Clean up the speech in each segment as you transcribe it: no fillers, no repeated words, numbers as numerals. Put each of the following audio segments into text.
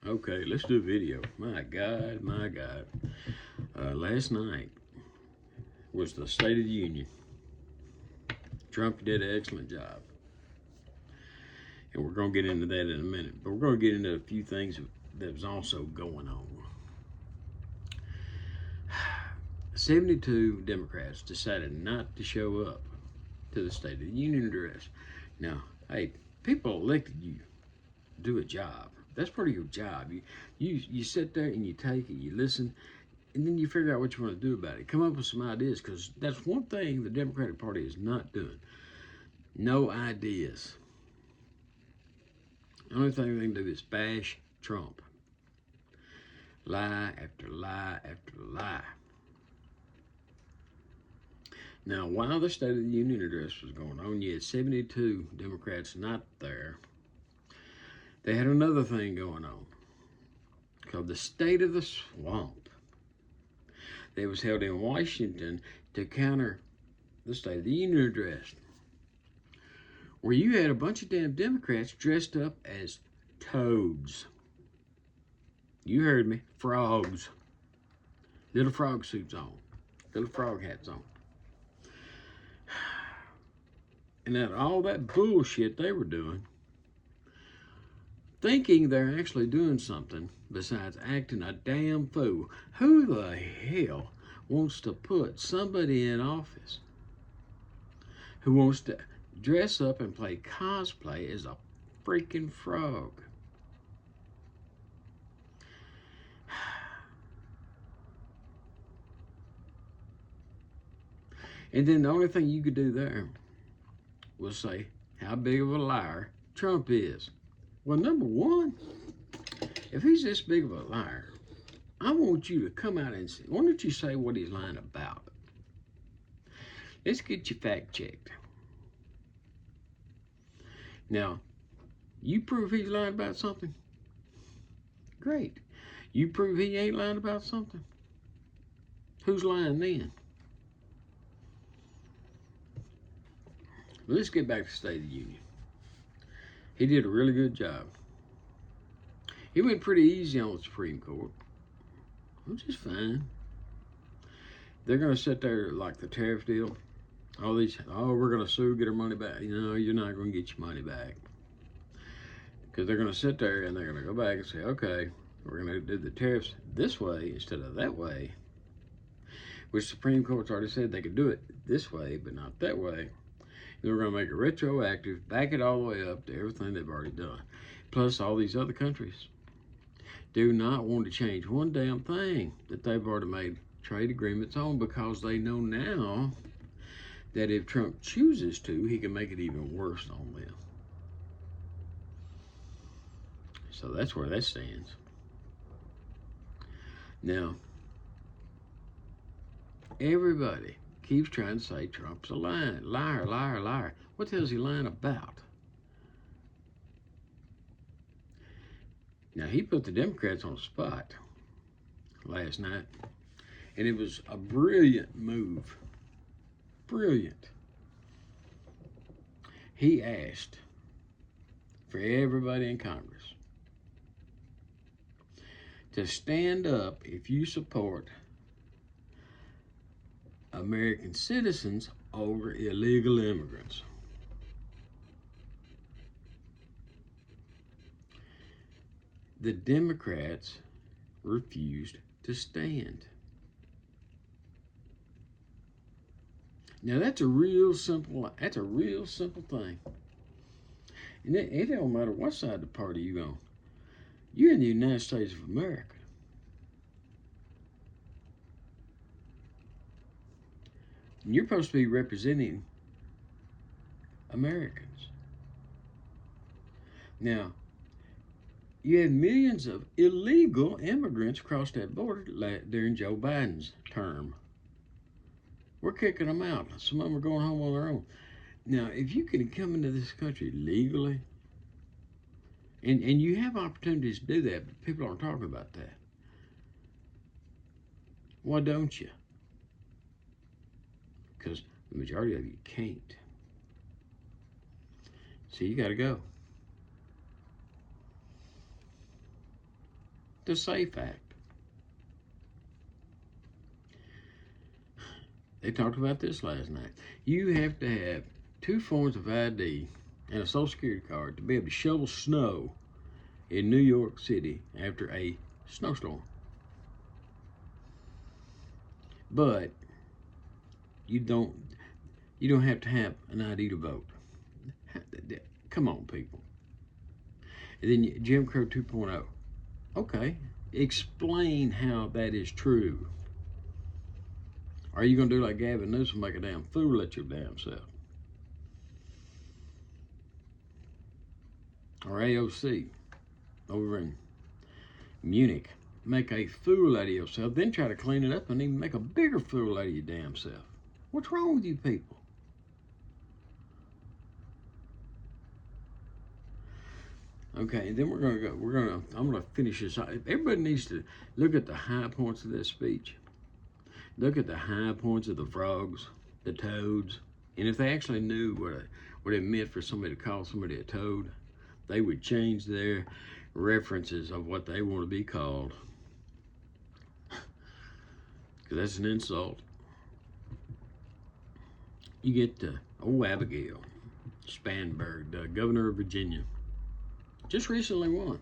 Okay, let's do a video. My God, my God. Last night was the State of the Union. Trump did an excellent job. And we're going to get into that in a minute. But we're going to get into a few things that was also going on. 72 Democrats decided not to show up to the State of the Union address. Now, hey, people elected you to do a job. That's part of your job. You sit there and you take it, you listen, and then you figure out what you want to do about it. Come up with some ideas, because that's one thing the Democratic Party is not doing. No ideas. The only thing they can do is bash Trump. Lie after lie after lie. Now, while the State of the Union address was going on, you had 72 Democrats not there. They had another thing going on called the State of the Swamp. That was held in Washington to counter the State of the Union address, where you had a bunch of damn Democrats dressed up as toads. You heard me, frogs. Little frog suits on, little frog hats on. And out of all that bullshit they were doing, thinking they're actually doing something besides acting a damn fool. Who the hell wants to put somebody in office who wants to dress up and play cosplay as a freaking frog? And then the only thing you could do there was say how big of a liar Trump is. Well, number one, if he's this big of a liar, I want you to come out and say, why don't you say what he's lying about? Let's get you fact checked. Now, you prove he's lying about something? Great. You prove he ain't lying about something? Who's lying then? Let's get back to the State of the Union. He did a really good job. He went pretty easy on the Supreme Court, which is fine. They're going to sit there like the tariff deal. All these, we're going to sue, get our money back. No, you're not going to get your money back. Because they're going to sit there and they're going to go back and say, okay, we're going to do the tariffs this way instead of that way. Which the Supreme Court's already said they could do it this way, but not that way. We're going to make it retroactive, back it all the way up to everything they've already done. Plus, all these other countries do not want to change one damn thing that they've already made trade agreements on, because they know now that if Trump chooses to, he can make it even worse on them. So that's where that stands. Now, everybody keeps trying to say Trump's a liar, liar, liar. What the hell is he lying about? Now, he put the Democrats on the spot last night, and it was a brilliant move. Brilliant. He asked for everybody in Congress to stand up if you support American citizens over illegal immigrants. The Democrats refused to stand. Now that's a real simple thing. And it don't matter what side of the party you're on. You're in the United States of America. And you're supposed to be representing Americans. Now, you had millions of illegal immigrants cross that border during Joe Biden's term. We're kicking them out. Some of them are going home on their own. Now, if you can come into this country legally, and you have opportunities to do that, but people aren't talking about that. Why don't you? Because the majority of you can't. So you got to go. The SAFE Act. They talked about this last night. You have to have 2 forms of ID and a Social Security card to be able to shovel snow in New York City after a snowstorm. But you don't have to have an ID to vote. Come on, people. And then Jim Crow 2.0. Okay, explain how that is true. Are you going to do like Gavin Newsom, make a damn fool at your damn self? Or AOC over in Munich, make a fool out of yourself, then try to clean it up and even make a bigger fool out of your damn self. What's wrong with you people? Okay, then I'm gonna finish this. Everybody needs to look at the high points of this speech. Look at the high points of the frogs, the toads, and if they actually knew what it meant for somebody to call somebody a toad, they would change their references of what they want to be called. Because that's an insult. You get old Abigail Spanberg, the governor of Virginia, just recently won,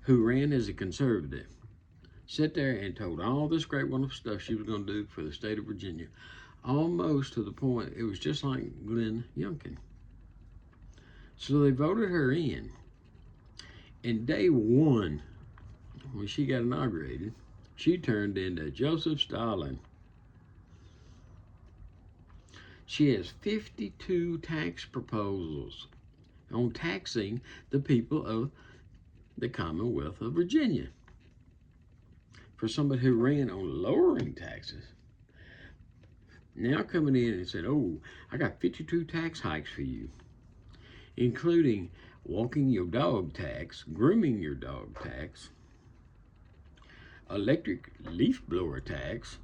who ran as a conservative, sat there and told all this great wonderful stuff she was going to do for the state of Virginia, almost to the point it was just like Glenn Youngkin. So they voted her in. And day one, when she got inaugurated, she turned into Joseph Stalin. She has 52 tax proposals on taxing the people of the Commonwealth of Virginia. For somebody who ran on lowering taxes, now coming in and said, oh, I got 52 tax hikes for you, including walking your dog tax, grooming your dog tax, electric leaf blower tax.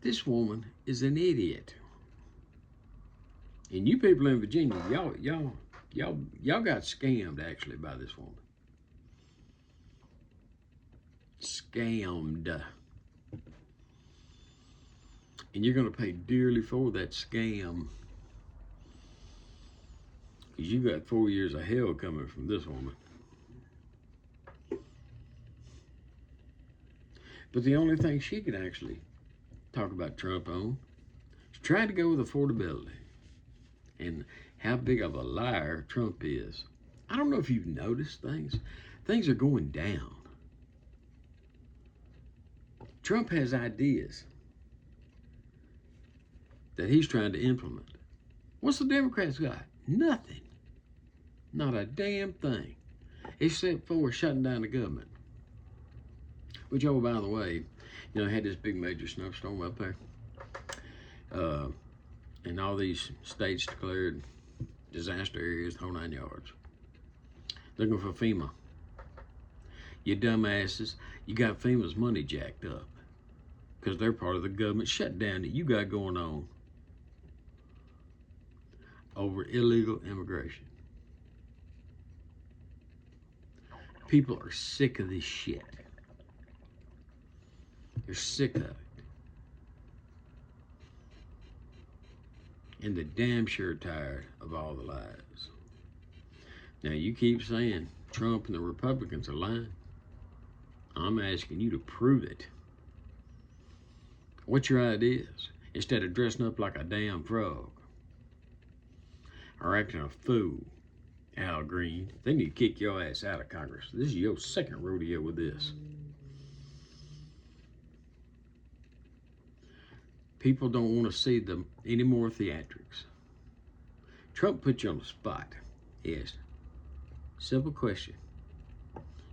This woman is an idiot. And you people in Virginia, y'all got scammed actually by this woman. Scammed. And you're gonna pay dearly for that scam. Because you got 4 years of hell coming from this woman. But the only thing she could actually talk about Trump on is trying to go with affordability and how big of a liar Trump is. I don't know if you've noticed things. Things are going down. Trump has ideas that he's trying to implement. What's the Democrats got? Nothing. Not a damn thing. Except for shutting down the government. Which, oh, by the way, had this big major snowstorm up there. And all these states declared disaster areas, the whole 9 yards. Looking for FEMA. You dumbasses, you got FEMA's money jacked up. Because they're part of the government shutdown that you got going on over illegal immigration. People are sick of this shit. They're sick of it. And they're damn sure tired of all the lies. Now, you keep saying Trump and the Republicans are lying. I'm asking you to prove it. What's your ideas? Instead of dressing up like a damn frog or acting a fool, Al Green, they need to kick your ass out of Congress. This is your second rodeo with this. People don't want to see them any more theatrics. Trump put you on the spot. Yes. Simple question.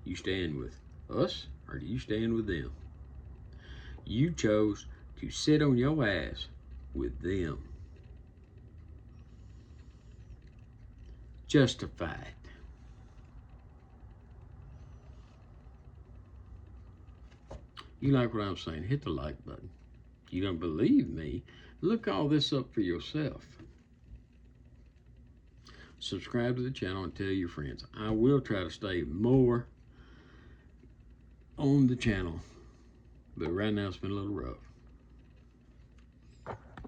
You stand with us or do you stand with them? You chose to sit on your ass with them. Justify it. You like what I'm saying? Hit the like button. You don't believe me? Look all this up for yourself. subscribe to the channel, and tell your friends. I will try to stay more on the channel, but right now it's been a little rough.